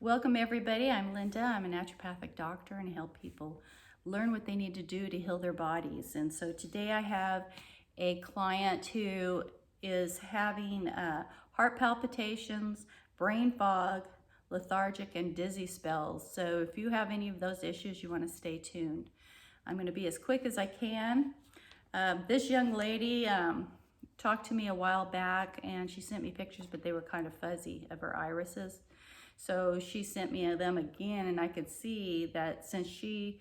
Welcome everybody, I'm Linda. I'm a naturopathic doctor and I help people learn what they need to do to heal their bodies. And so today I have a client who is having heart palpitations, brain fog, lethargic and dizzy spells. So if you have any of those issues, you want to stay tuned. I'm going to be as quick as I can. This young lady talked to me a while back and she sent me pictures, but they were kind of fuzzy of her irises. So she sent me them again, and I could see that since she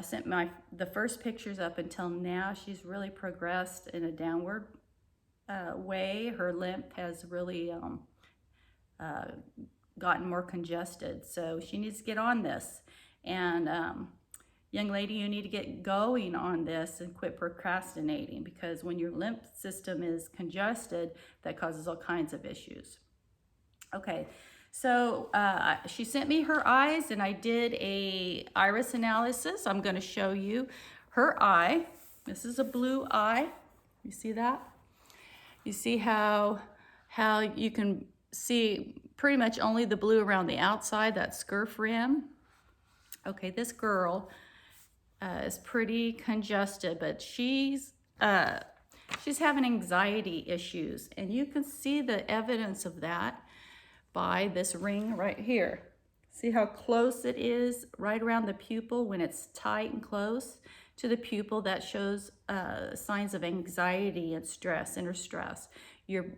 sent the first pictures up until now, she's really progressed in a downward way. Her lymph has really gotten more congested. So she needs to get on this. And young lady, you need to get going on this and quit procrastinating, because when your lymph system is congested, that causes all kinds of issues. Okay. So she sent me her eyes and I did a iris analysis. I'm going to show you her eye. This is a blue eye. You see that? You see how you can see pretty much only the blue around the outside, that scurf rim. Okay, this girl is pretty congested, but she's having anxiety issues, and you can see the evidence of that by this ring right here. See how close it is right around the pupil. When it's tight and close to the pupil, that shows signs of anxiety and stress, inner stress.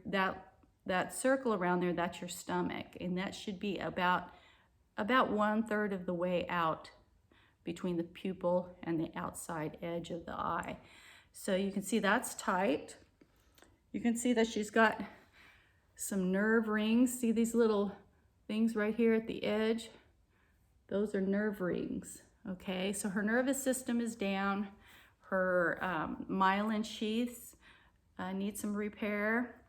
That circle around there, that's your stomach, and that should be about 1/3 of the way out between the pupil and the outside edge of the eye. So you can see that's tight. You can see that she's got some nerve rings. See these little things right here at the edge? Those are nerve rings. Okay, so her nervous system is down. Her myelin sheaths need some repair.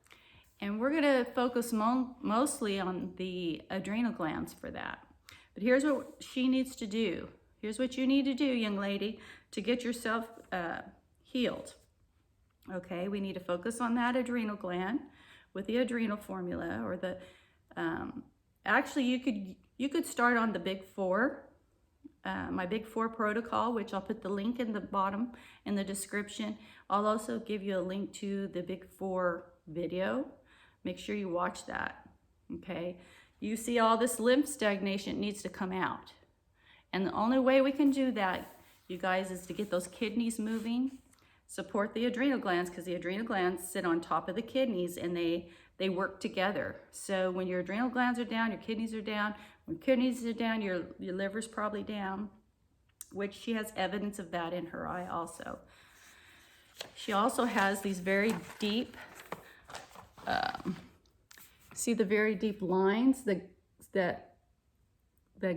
And we're gonna focus mostly on the adrenal glands for that. But here's what she needs to do. Here's what you need to do, young lady, to get yourself healed. Okay, we need to focus on that adrenal gland with the adrenal formula, or the actually you could start on the Big Four, my Big Four protocol, which I'll put the link in the bottom in the description. I'll also give you a link to the Big Four video. Make sure you watch that. Okay, you see all this lymph stagnation needs to come out, and the only way we can do that, you guys, is to get those kidneys moving. Support the adrenal glands, because the adrenal glands sit on top of the kidneys and they work together. So when your adrenal glands are down, your kidneys are down. When kidneys are down, your liver's probably down, which she has evidence of that in her eye also. She also has these very deep, see the very deep lines that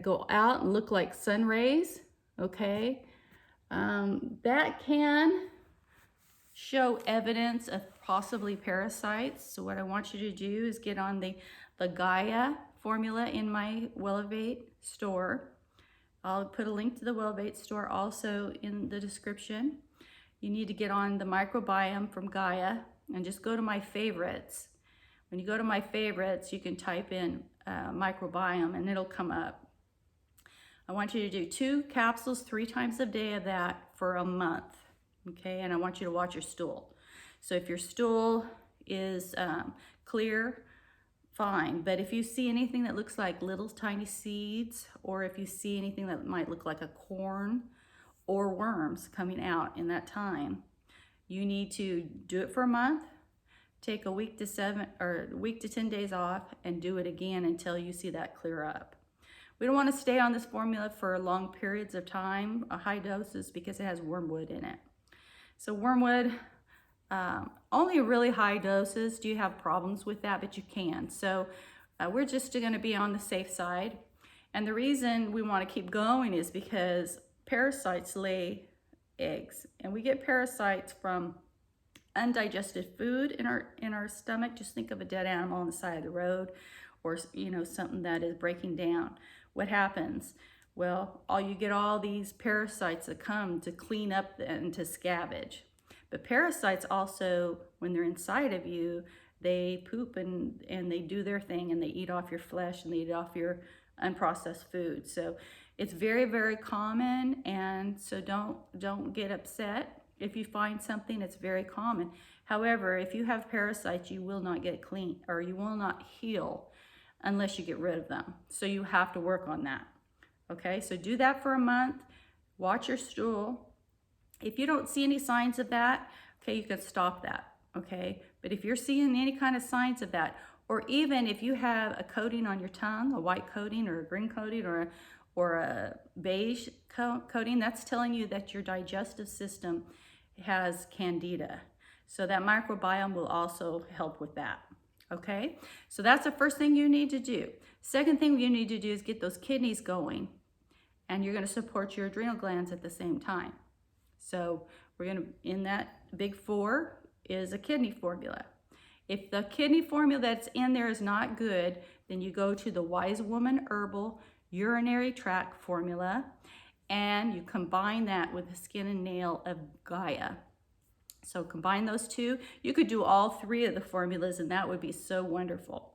go out and look like sun rays, okay? That can show evidence of possibly parasites. So what I want you to do is get on the Gaia formula in my Wellevate store. I'll put a link to the Wellevate store also in the description. You need to get on the microbiome from Gaia and just go to my favorites. When you go to my favorites, you can type in microbiome and it'll come up. I want you to do 2 capsules 3 times a day of that for a month. Okay, and I want you to watch your stool. So if your stool is clear, fine. But if you see anything that looks like little tiny seeds, or if you see anything that might look like a corn or worms coming out in that time, you need to do it for a month, take a week to 10 days off, and do it again until you see that clear up. We don't want to stay on this formula for long periods of time, high doses, because it has wormwood in it. So wormwood, only really high doses. Do you have problems with that? But you can. So we're just going to be on the safe side. And the reason we want to keep going is because parasites lay eggs, and we get parasites from undigested food in our stomach. Just think of a dead animal on the side of the road, or something that is breaking down. What happens? Well, you get all these parasites that come to clean up and to scavenge. But parasites also, when they're inside of you, they poop and they do their thing, and they eat off your flesh and they eat off your unprocessed food. So it's very, very common, and so don't get upset if you find something. It's very common. However, if you have parasites, you will not get clean, or you will not heal unless you get rid of them. So you have to work on that. Okay, so do that for a month. Watch your stool. If you don't see any signs of that, okay, you can stop that. Okay, but if you're seeing any kind of signs of that, or even if you have a coating on your tongue, a white coating or a green coating or a beige coating, that's telling you that your digestive system has candida. So that microbiome will also help with that. Okay, so that's the first thing you need to do. Second thing you need to do is get those kidneys going, and you're going to support your adrenal glands at the same time. So we're going to, in that big 4 is a kidney formula. If the kidney formula that's in there is not good, then you go to the Wise Woman Herbal Urinary Tract formula, and you combine that with the skin and nail of Gaia. So combine those two. You could do all 3 of the formulas, and that would be so wonderful.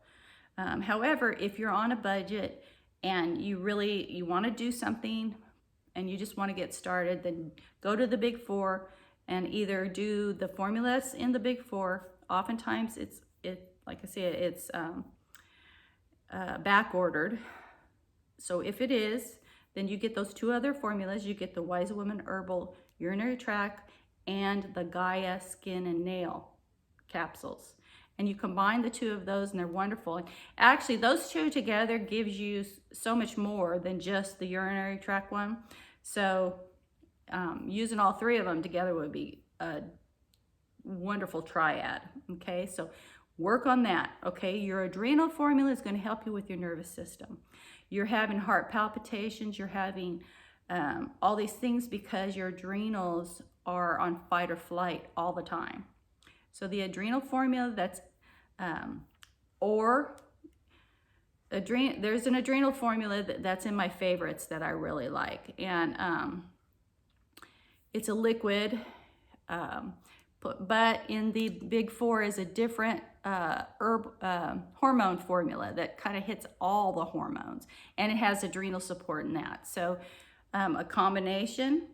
However, if you're on a budget and you want to do something and you just want to get started, then go to the big 4 and either do the formulas in the big 4. Oftentimes like I said, it's back ordered. So if it is, then you get those 2 other formulas. You get the Wise Woman Herbal Urinary Tract and the Gaia Skin and Nail capsules. And you combine the 2 of those, and they're wonderful. And actually, those 2 together gives you so much more than just the urinary tract one. So using all 3 of them together would be a wonderful triad. Okay, so work on that. Okay, your adrenal formula is going to help you with your nervous system. You're having heart palpitations, you're having all these things because your adrenals are on fight or flight all the time. So the adrenal formula, that's there's an adrenal formula that's in my favorites that I really like, and it's a liquid, but in the big 4 is a different hormone formula that kind of hits all the hormones, and it has adrenal support in that. So a combination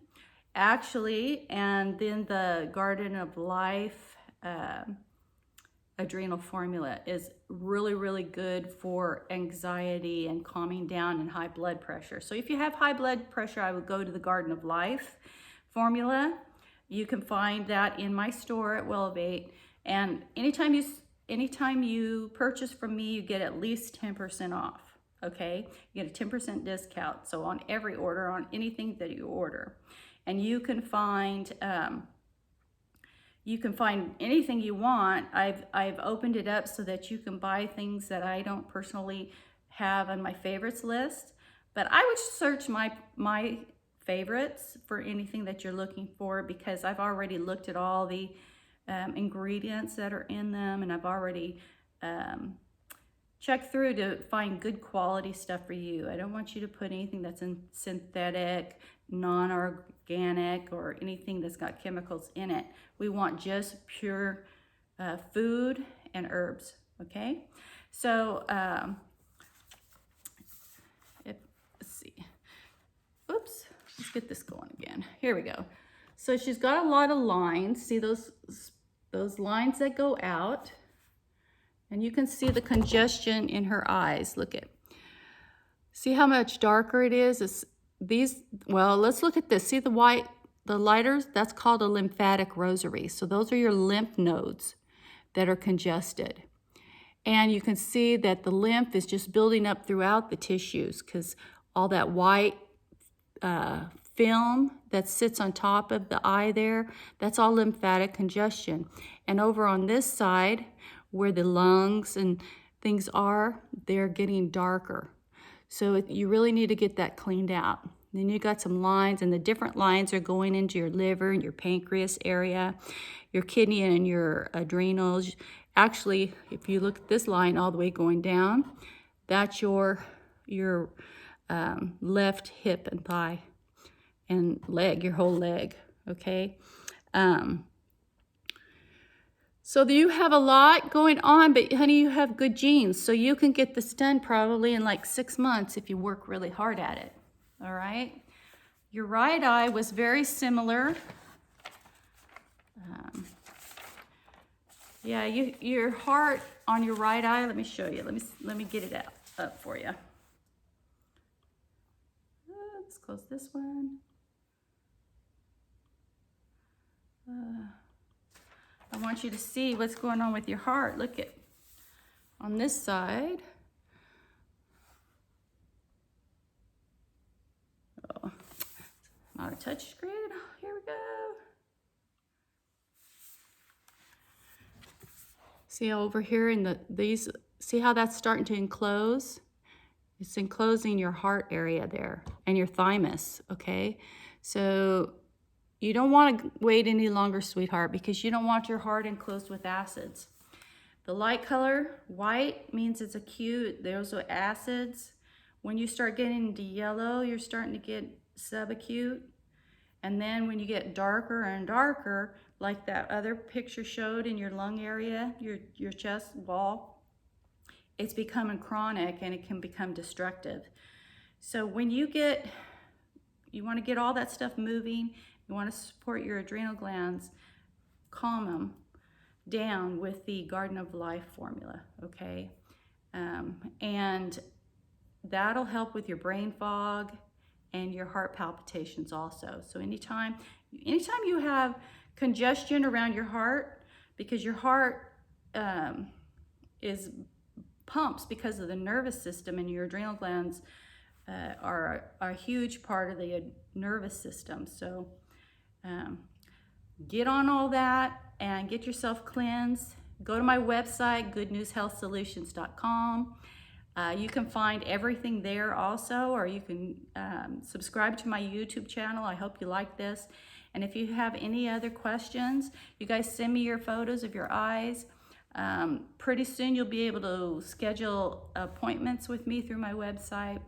actually, and then the Garden of Life adrenal formula is really, really good for anxiety and calming down and high blood pressure. So if you have high blood pressure, I would go to the Garden of Life formula. You can find that in my store at Wellevate, and anytime you purchase from me, you get at least 10% off. Okay, you get a 10% discount. So on every order, on anything that you order, and you can find anything you want. I've opened it up so that you can buy things that I don't personally have on my favorites list, but I would search my favorites for anything that you're looking for, because I've already looked at all the ingredients that are in them, and I've already check through to find good quality stuff for you. I don't want you to put anything that's in synthetic, non-organic, or anything that's got chemicals in it. We want just pure food and herbs, okay? So, let's see. Oops, let's get this going again. Here we go. So she's got a lot of lines. See those lines that go out? And you can see the congestion in her eyes. Look at, see how much darker it is? Well, let's look at this. See the white, the lighters? That's called a lymphatic rosary. So those are your lymph nodes that are congested. And you can see that the lymph is just building up throughout the tissues, because all that white film that sits on top of the eye there, that's all lymphatic congestion. And over on this side, where the lungs and things are, they're getting darker. So you really need to get that cleaned out. Then you got some lines, and the different lines are going into your liver and your pancreas area, your kidney and your adrenals. Actually, if you look at this line all the way going down, that's your left hip and thigh and leg, your whole leg, okay? So you have a lot going on, but honey, you have good genes. So you can get this done probably in like 6 months if you work really hard at it. All right. Your right eye was very similar. Yeah, your heart on your right eye. Let me show you. Let me get it up for you. Let's close this one. I want you to see what's going on with your heart. Look at on this side. Oh, not a touch screen. Here we go. See how over here in these, see how that's starting to enclose? It's enclosing your heart area there and your thymus, okay? So you don't want to wait any longer, sweetheart, because you don't want your heart enclosed with acids. The light color, white, means it's acute. Those are acids. When you start getting into yellow, you're starting to get subacute. And then when you get darker and darker, like that other picture showed in your lung area, your chest wall, it's becoming chronic and it can become destructive. So when you want to get all that stuff moving, you want to support your adrenal glands, calm them down with the Garden of Life formula, okay? And that'll help with your brain fog and your heart palpitations also. So anytime you have congestion around your heart, because your heart is pumps because of the nervous system, and your adrenal glands are a huge part of the nervous system. So get on all that and get yourself cleansed. Go to my website, goodnewshealthsolutions.com. You can find everything there also, or you can subscribe to my YouTube channel. I hope you like this. And if you have any other questions, you guys send me your photos of your eyes. Pretty soon you'll be able to schedule appointments with me through my website.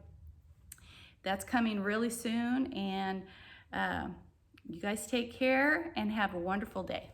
That's coming really soon. And you guys take care and have a wonderful day.